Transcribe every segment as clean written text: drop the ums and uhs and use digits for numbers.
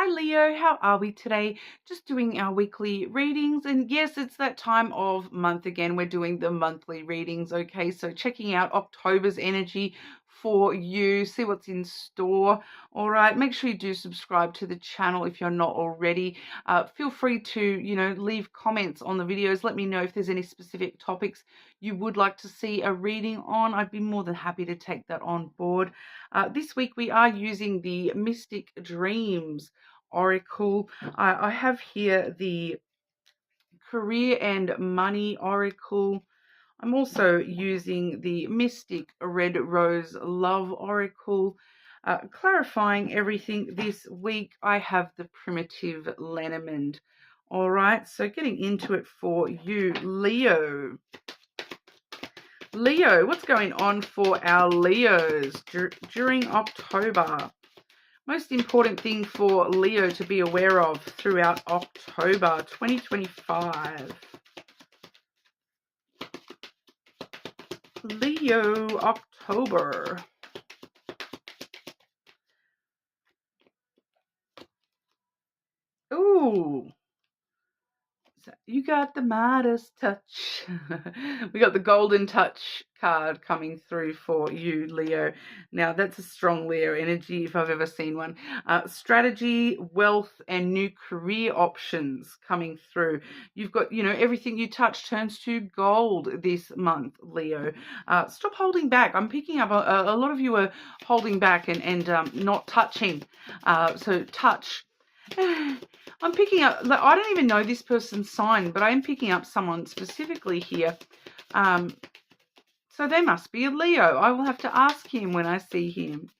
Hi Leo, how are we today? Just doing our weekly readings, and yes, it's that time of month again. We're doing the monthly readings, okay? So checking out October's energy for you, see what's in store. All right, make sure you do subscribe to the channel if you're not already. Feel free to, leave comments on the videos. Let me know if there's any specific topics you would like to see a reading on. I'd be more than happy to take that on board. This week we are using the Mystic Dreams Oracle. I have here the Career and Money Oracle. I'm also using the Mystic Red Rose Love Oracle. Clarifying everything this week, I have the Primitive Lenormand. All right, so getting into it for you, Leo. Leo, what's going on for our Leos during October? Most important thing for Leo to be aware of throughout October 2025. Leo, October. Ooh. You got the Midas touch. We got the golden touch card coming through for you, Leo. Now, that's a strong Leo energy if I've ever seen one. Strategy, wealth, and new career options coming through. You've got, everything you touch turns to gold this month, Leo. Stop holding back. I'm picking up a lot of you are holding back and not touching. So touch. I'm picking up, I don't even know this person's sign, but I am picking up someone specifically here. So they must be a Leo. I will have to ask him when I see him.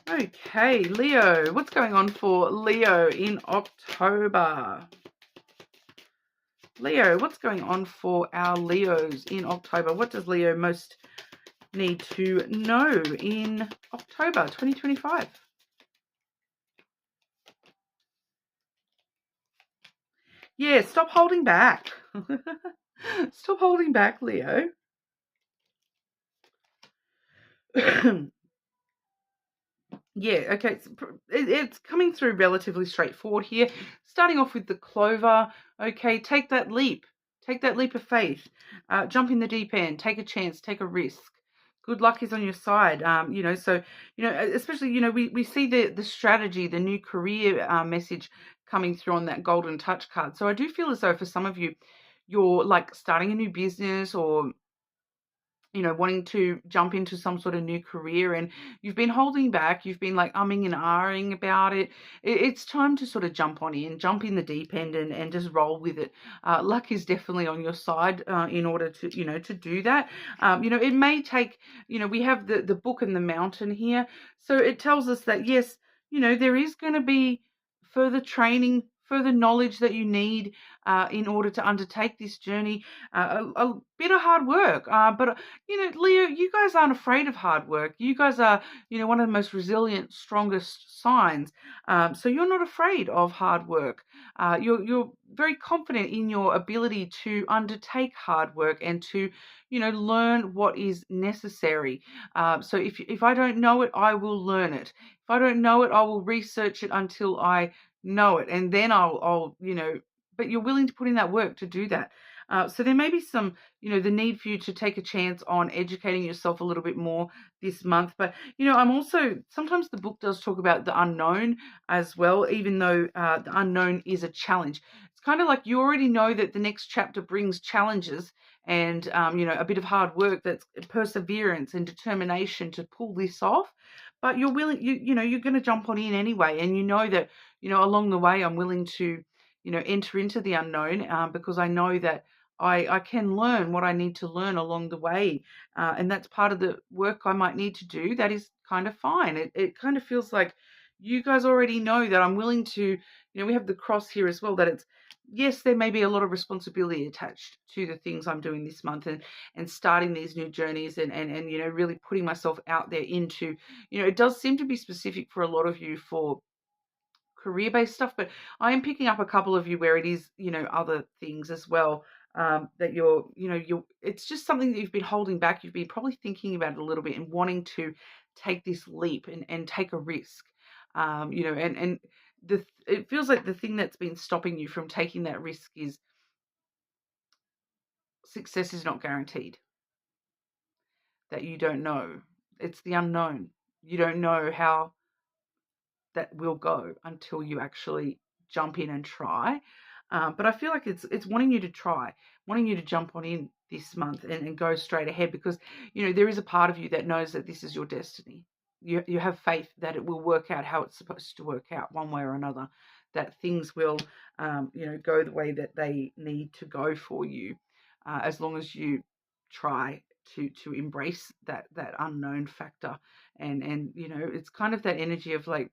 Okay, Leo. What's going on for Leo in October? Leo, what's going on for our Leos in October? What does Leo most need to know in October 2025? Yeah, stop holding back. Stop holding back, Leo. Yeah, okay, it's coming through relatively straightforward here. Starting off with the clover, okay, take that leap. Take that leap of faith. Jump in the deep end. Take a chance. Take a risk. Good luck is on your side. Especially, we see the strategy, the new career message coming through on that golden touch card. So I do feel as though for some of you, you're like starting a new business or wanting to jump into some sort of new career and you've been holding back, you've been like umming and ahhing about it. It's time to sort of jump in the deep end and just roll with it. Luck is definitely on your side in order to, to do that. It may take, we have the book and the mountain here. So it tells us that, yes, there is going to be further training, further knowledge that you need in order to undertake this journey. A bit of hard work, but Leo, you guys aren't afraid of hard work. You guys are, one of the most resilient, strongest signs. So you're not afraid of hard work. You're very confident in your ability to undertake hard work and to, learn what is necessary. So if I don't know it, I will learn it. If I don't know it, I will research it until I know it, and then I'll but you're willing to put in that work to do that. So there may be some, the need for you to take a chance on educating yourself a little bit more this month. But, I'm also, sometimes the book does talk about the unknown as well, even though the unknown is a challenge. It's kind of like you already know that the next chapter brings challenges and, a bit of hard work, that's perseverance and determination to pull this off. But you're willing, you're going to jump on in anyway. And you know that, along the way, I'm willing to, enter into the unknown because I know that I can learn what I need to learn along the way. And that's part of the work I might need to do. That is kind of fine. It kind of feels like you guys already know that I'm willing to, we have the cross here as well, that it's, yes, there may be a lot of responsibility attached to the things I'm doing this month and starting these new journeys and really putting myself out there into, it does seem to be specific for a lot of you for career-based stuff, but I am picking up a couple of you where it is, other things as well, that it's just something that you've been holding back. You've been probably thinking about it a little bit and wanting to take this leap and take a risk. You know, and it feels like the thing that's been stopping you from taking that risk is success is not guaranteed. That you don't know. It's the unknown. You don't know how that will go until you actually jump in and try. But I feel like it's wanting you to try, wanting you to jump on in this month and go straight ahead, because, you know, there is a part of you that knows that this is your destiny. You have faith that it will work out how it's supposed to work out one way or another, that things will, you know, go the way that they need to go for you, as long as you try to embrace that unknown factor. And you know, it's kind of that energy of like,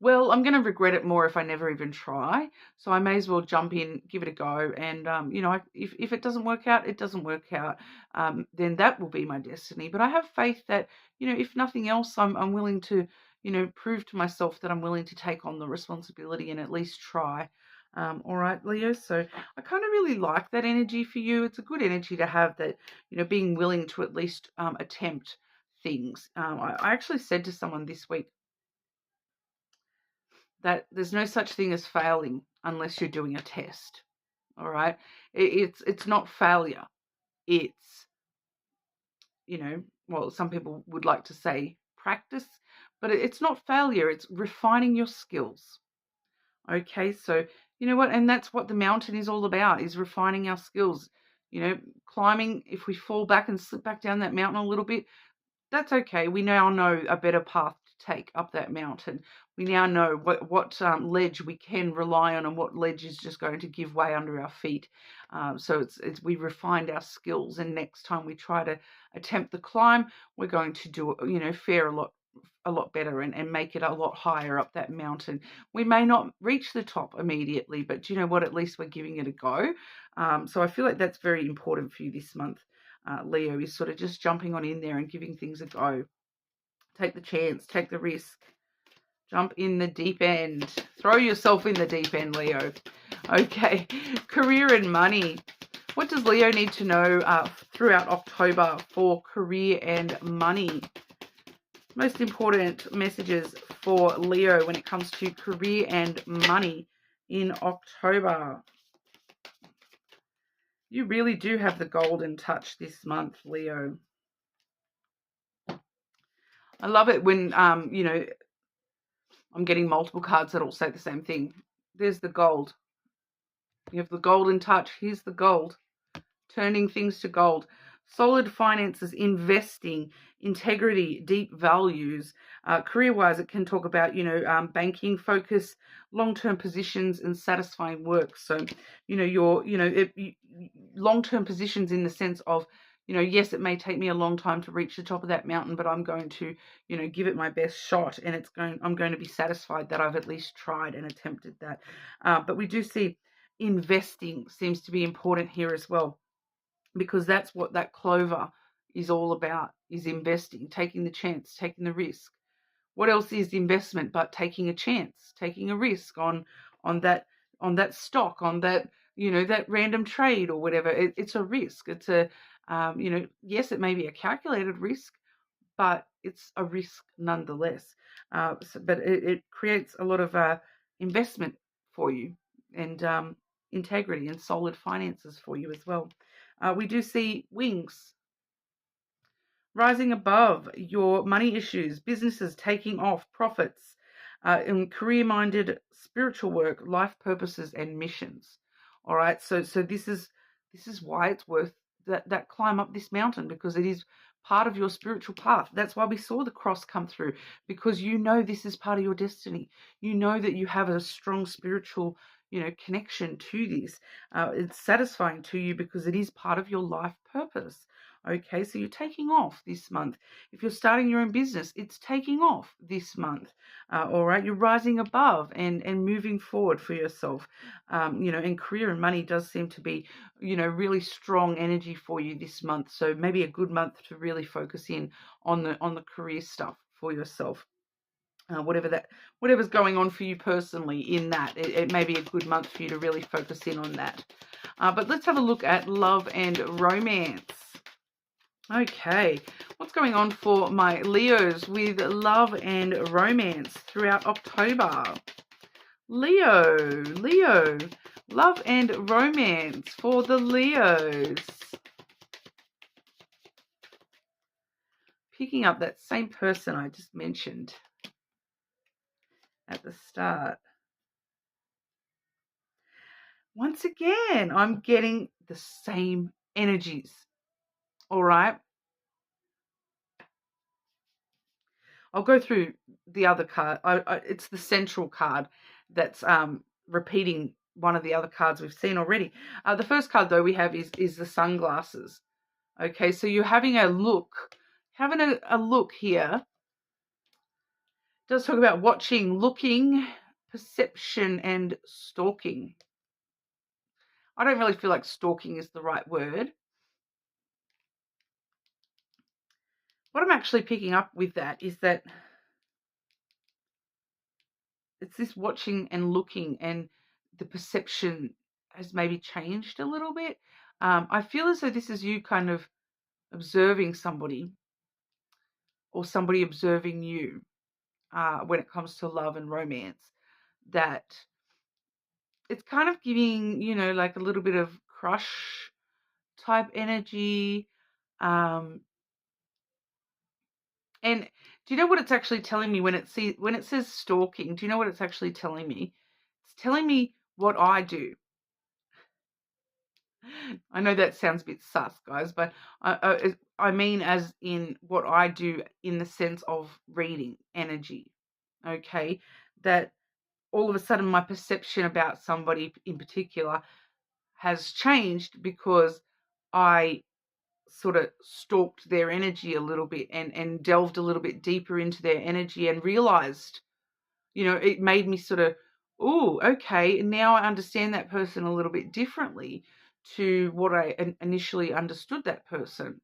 well, I'm going to regret it more if I never even try. So I may as well jump in, give it a go. And, you know, if it doesn't work out, it doesn't work out. Then that will be my destiny. But I have faith that, you know, if nothing else, I'm willing to, you know, prove to myself that I'm willing to take on the responsibility and at least try. All right, Leo. So I kind of really like that energy for you. It's a good energy to have, that, you know, being willing to at least attempt things. I actually said to someone this week that there's no such thing as failing unless you're doing a test. All right. It's not failure. It's, you know, well, some people would like to say practice, but it's not failure. It's refining your skills. Okay. So, you know what? And that's what the mountain is all about, is refining our skills. You know, climbing, if we fall back and slip back down that mountain a little bit, that's okay. We now know a better path to take up that mountain. We now know what ledge we can rely on and what ledge is just going to give way under our feet. So it's we refined our skills, and next time we try to attempt the climb, we're going to do it, you know, fare a lot better and make it a lot higher up that mountain. We may not reach the top immediately, but you know what? At least we're giving it a go. So I feel like that's very important for you this month. Leo, is sort of just jumping on in there and giving things a go. Take the chance, take the risk, jump in the deep end, throw yourself in the deep end, Leo. Okay, career and money. What does Leo need to know throughout October for career and money? Most important messages for Leo when it comes to career and money in October. You really do have the golden touch this month, Leo. I love it when, you know, I'm getting multiple cards that all say the same thing. There's the gold. You have the golden touch. Here's the gold. Turning things to gold. Solid finances, investing, integrity, deep values. Career-wise, it can talk about, you know, banking, focus, long-term positions, and satisfying work. So, you know, long-term positions in the sense of, you know, yes, it may take me a long time to reach the top of that mountain, but I'm going to, you know, give it my best shot, and I'm going to be satisfied that I've at least tried and attempted that. But we do see investing seems to be important here as well, because that's what that clover is all about, is investing, taking the chance, taking the risk. What else is investment but taking a chance, taking a risk on that stock, on that, you know, that random trade or whatever. It's a risk. It's a, you know, yes, it may be a calculated risk, but it's a risk nonetheless. But it creates a lot of investment for you, and integrity and solid finances for you as well. We do see wings, rising above your money issues, businesses taking off, profits, in career-minded spiritual work, life purposes, and missions. All right, so this is why it's worth that climb up this mountain, because it is part of your spiritual path. That's why we saw the cross come through, because you know this is part of your destiny. You know that you have a strong spiritual, you know, connection to this. It's satisfying to you because it is part of your life purpose. Okay, so you're taking off this month. If you're starting your own business, it's taking off this month. All right, you're rising above and moving forward for yourself. You know, and career and money does seem to be, you know, really strong energy for you this month. So maybe a good month to really focus in on the career stuff for yourself. Whatever's going on for you personally in that, it may be a good month for you to really focus in on that. But let's have a look at love and romance. Okay, what's going on for my Leos with love and romance throughout October? Leo, love and romance for the Leos. Picking up that same person I just mentioned at the start. Once again, I'm getting the same energies. All right. I'll go through the other card. It's the central card that's repeating one of the other cards we've seen already. The first card, though, we have is the sunglasses. Okay, so you're having a look. Having a look here. It does talk about watching, looking, perception, and stalking. I don't really feel like stalking is the right word. What I'm actually picking up with that is that it's this watching and looking, and the perception has maybe changed a little bit. I feel as though this is you kind of observing somebody or somebody observing you when it comes to love and romance. That it's kind of giving, like a little bit of crush type energy. And do you know what it's actually telling me when it says stalking? Do you know what it's actually telling me? It's telling me what I do. I know that sounds a bit sus, guys, but I mean as in what I do in the sense of reading energy, okay? That all of a sudden my perception about somebody in particular has changed because I sort of stalked their energy a little bit and delved a little bit deeper into their energy and realized, it made me sort of, oh, okay, now I understand that person a little bit differently to what I initially understood that person.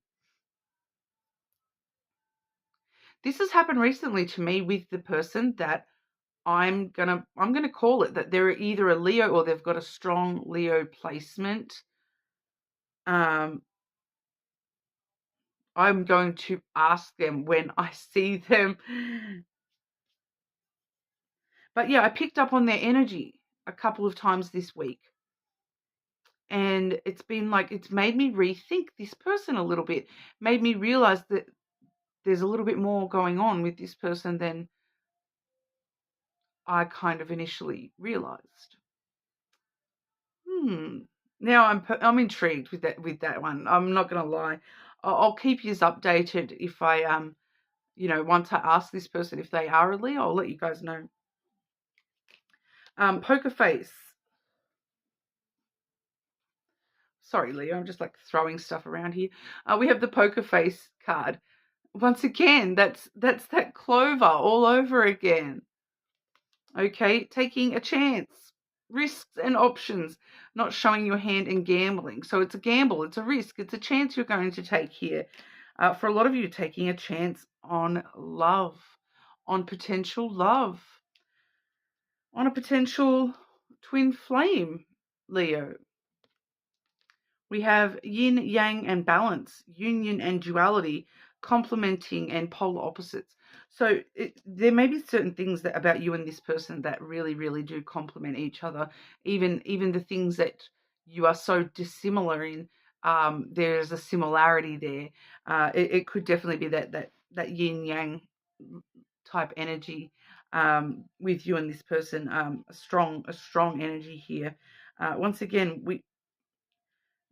This has happened recently to me with the person that I'm gonna call it that they're either a Leo or they've got a strong Leo placement. I'm going to ask them when I see them. But yeah, I picked up on their energy a couple of times this week. And it's been like, it's made me rethink this person a little bit, made me realize that there's a little bit more going on with this person than I kind of initially realized. Now I'm intrigued with that one. I'm not going to lie. I'll keep you updated if I once I ask this person if they are a Leo, I'll let you guys know. Poker face. Sorry, Leo, I'm just like throwing stuff around here. We have the poker face card. Once again, that's that clover all over again. Okay, taking a chance, risks and options, not showing your hand and gambling. So it's a gamble, it's a risk, it's a chance you're going to take here. For a lot of you, taking a chance on love, on potential love, on a potential twin flame, Leo. We have yin, yang, and balance, union and duality, complementing and polar opposites. So there may be certain things that about you and this person that really, really do complement each other. Even the things that you are so dissimilar in, there's a similarity there. It could definitely be that yin yang type energy with you and this person. A strong energy here. Once again,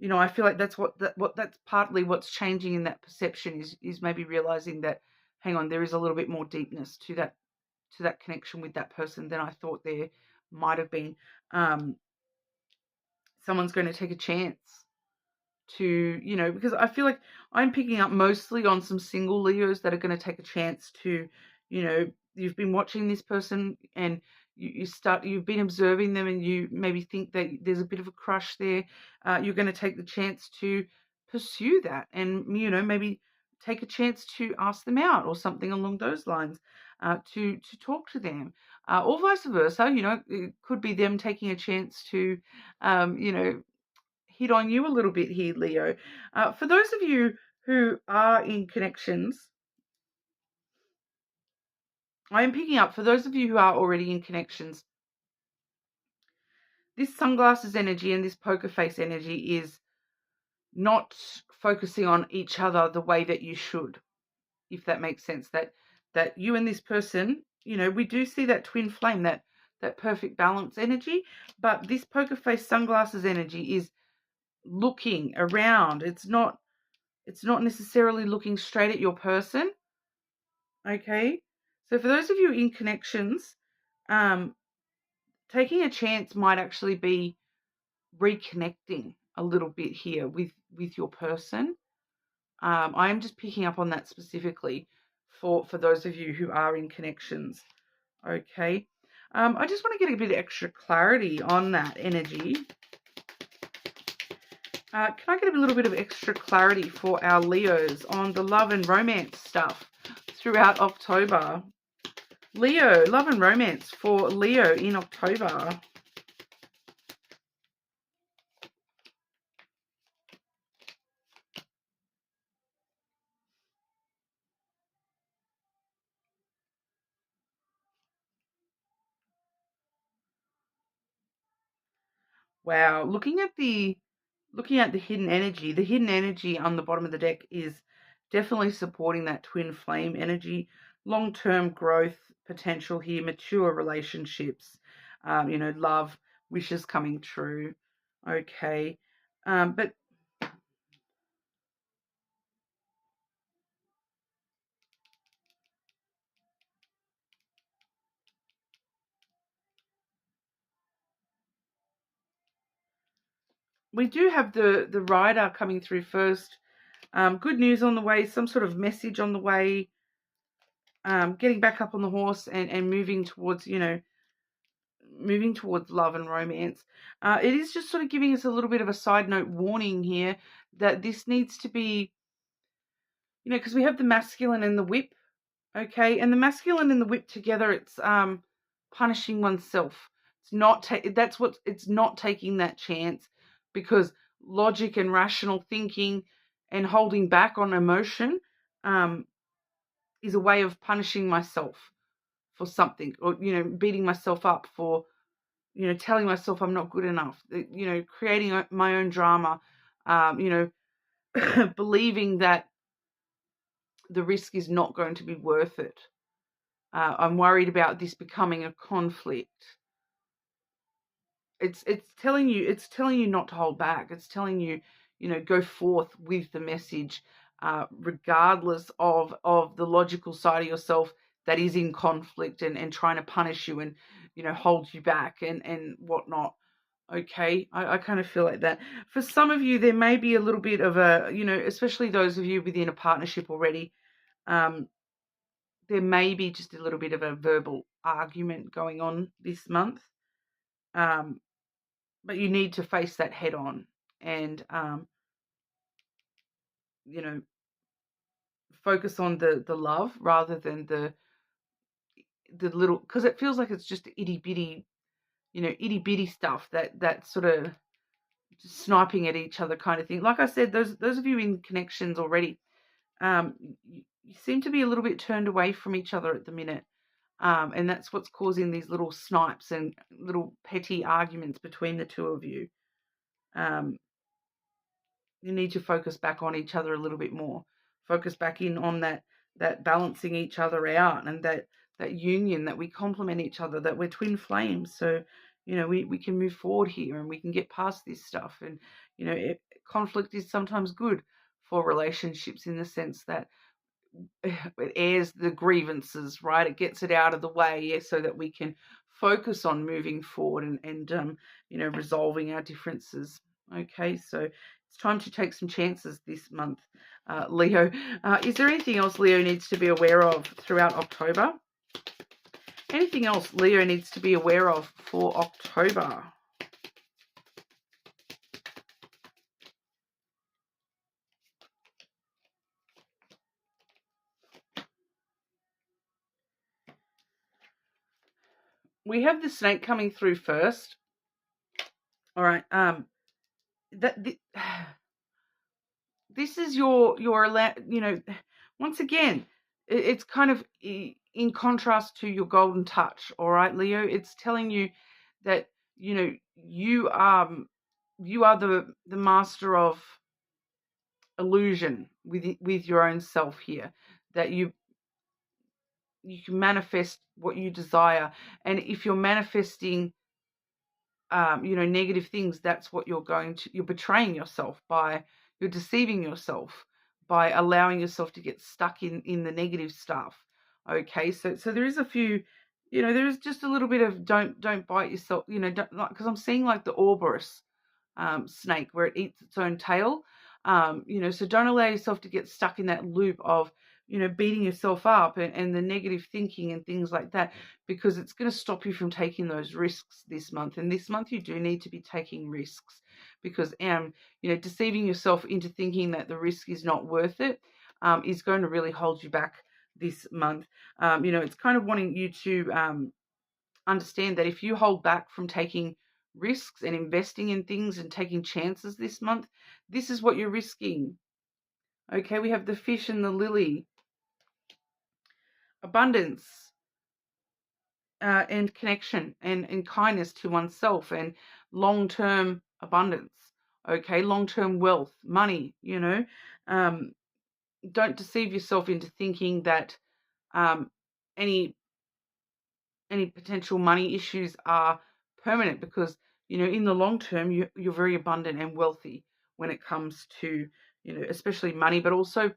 I feel like that's that's partly what's changing in that perception is maybe realizing that, hang on, there is a little bit more deepness to that connection with that person than I thought there might have been. Someone's going to take a chance to, because I feel like I'm picking up mostly on some single Leos that are going to take a chance to, you've been watching this person and you've been observing them and you maybe think that there's a bit of a crush there. You're going to take the chance to pursue that and, maybe take a chance to ask them out or something along those lines, to talk to them, or vice versa. It could be them taking a chance to, hit on you a little bit here, Leo. For those of you who are in connections, I am picking up, for those of you who are already in connections, this sunglasses energy and this poker face energy is not focusing on each other the way that you should, if that makes sense. That you and this person, we do see that twin flame, that perfect balance energy, but this poker face sunglasses energy is looking around. It's not necessarily looking straight at your person. Okay, so for those of you in connections, taking a chance might actually be reconnecting a little bit here with your person. I am just picking up on that specifically for those of you who are in connections. Okay, I just want to get a bit of extra clarity on that energy. Can I get a little bit of extra clarity for our Leos on the love and romance stuff throughout October? Leo, love and romance for Leo in October. Wow, looking at the hidden energy on the bottom of the deck is definitely supporting that twin flame energy, long-term growth potential here, mature relationships, love, wishes coming true. Okay, but we do have the rider coming through first. Good news on the way, some sort of message on the way. Getting back up on the horse and moving towards, love and romance. It is just sort of giving us a little bit of a side note warning here that this needs to be, because we have the masculine and the whip, okay, and the masculine and the whip together, it's punishing oneself. It's not it's not taking that chance, because logic and rational thinking and holding back on emotion is a way of punishing myself for something, or beating myself up for, telling myself I'm not good enough, creating my own drama, believing that the risk is not going to be worth it. I'm worried about this becoming a conflict. It's telling you not to hold back. It's telling you, go forth with the message, regardless of the logical side of yourself that is in conflict and trying to punish you and, hold you back and whatnot. Okay, I kind of feel like that. For some of you, there may be a little bit of a, especially those of you within a partnership already, there may be just a little bit of a verbal argument going on this month. But you need to face that head on and, focus on the love rather than the little, because it feels like it's just itty bitty stuff that sort of sniping at each other kind of thing. Like I said, those of you in connections already, you seem to be a little bit turned away from each other at the minute. And that's what's causing these little snipes and little petty arguments between the two of you. You need to focus back on each other a little bit more. Focus back in on that balancing each other out, and that union, that we complement each other, that we're twin flames. So, we can move forward here and we can get past this stuff. And, conflict is sometimes good for relationships in the sense that it airs the grievances, right? It gets it out of the way so that we can focus on moving forward and resolving our differences. Okay, so it's time to take some chances this month, Leo. Is there anything else Leo needs to be aware of throughout October? Anything else Leo needs to be aware of for October? We have the snake coming through first. All right. This this is your once again, it's kind of in contrast to your golden touch. All right, Leo, it's telling you that you are the master of illusion with your own self here, that you can manifest what you desire. And if you're manifesting negative things, that's what you're betraying yourself by, you're deceiving yourself by allowing yourself to get stuck in the negative stuff. Okay, so there is a few, there is just a little bit of don't bite yourself, don't, like, because I'm seeing like the Ouroboros snake where it eats its own tail. So don't allow yourself to get stuck in that loop of, beating yourself up and the negative thinking and things like that, because it's going to stop you from taking those risks this month. And this month you do need to be taking risks, because deceiving yourself into thinking that the risk is not worth it is going to really hold you back this month. It's kind of wanting you to understand that if you hold back from taking risks and investing in things and taking chances this month, this is what you're risking. Okay, we have the fish and the lily. Abundance and connection and kindness to oneself and long-term abundance. Okay, long-term wealth, money, don't deceive yourself into thinking that any potential money issues are permanent, because in the long term you're very abundant and wealthy when it comes to especially money, but also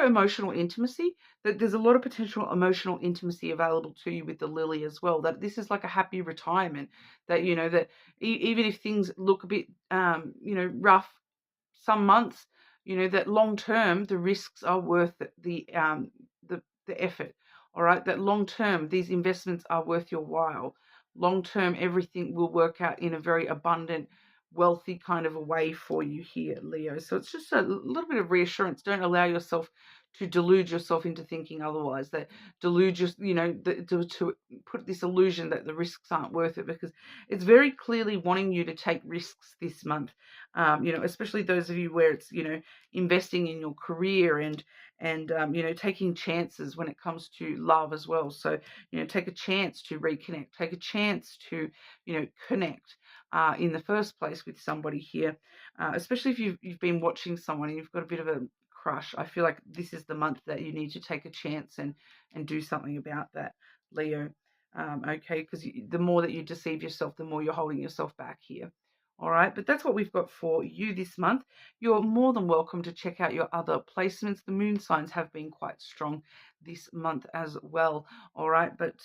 emotional intimacy. That there's a lot of potential emotional intimacy available to you with the lily as well, that this is like a happy retirement, that that even if things look a bit rough some months, that long term the risks are worth the effort. All right, that long term these investments are worth your while. Long term everything will work out in a very abundant, wealthy kind of a way for you here, Leo. So it's just a little bit of reassurance. Don't allow yourself to delude yourself into thinking otherwise, that to put this illusion that the risks aren't worth it, because it's very clearly wanting you to take risks this month. Especially those of you where it's investing in your career and taking chances when it comes to love as well. So take a chance to reconnect, take a chance to connect in the first place with somebody here, especially if you've been watching someone and you've got a bit of a crush. I feel like this is the month that you need to take a chance and do something about that, Leo. Okay, because the more that you deceive yourself, the more you're holding yourself back here. All right, but that's what we've got for you this month. You're more than welcome to check out your other placements. The moon signs have been quite strong this month as well. All right, but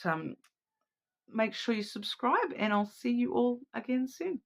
make sure you subscribe, and I'll see you all again soon.